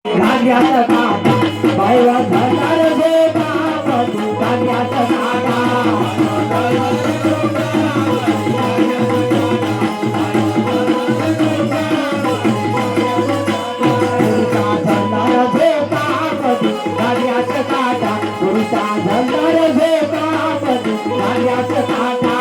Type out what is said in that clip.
धान्याचा काटा बायवा धरणार रे बाबा तू धान्याचा काटा पुरुषा धरणार रे बाबा तू धान्याचा काटा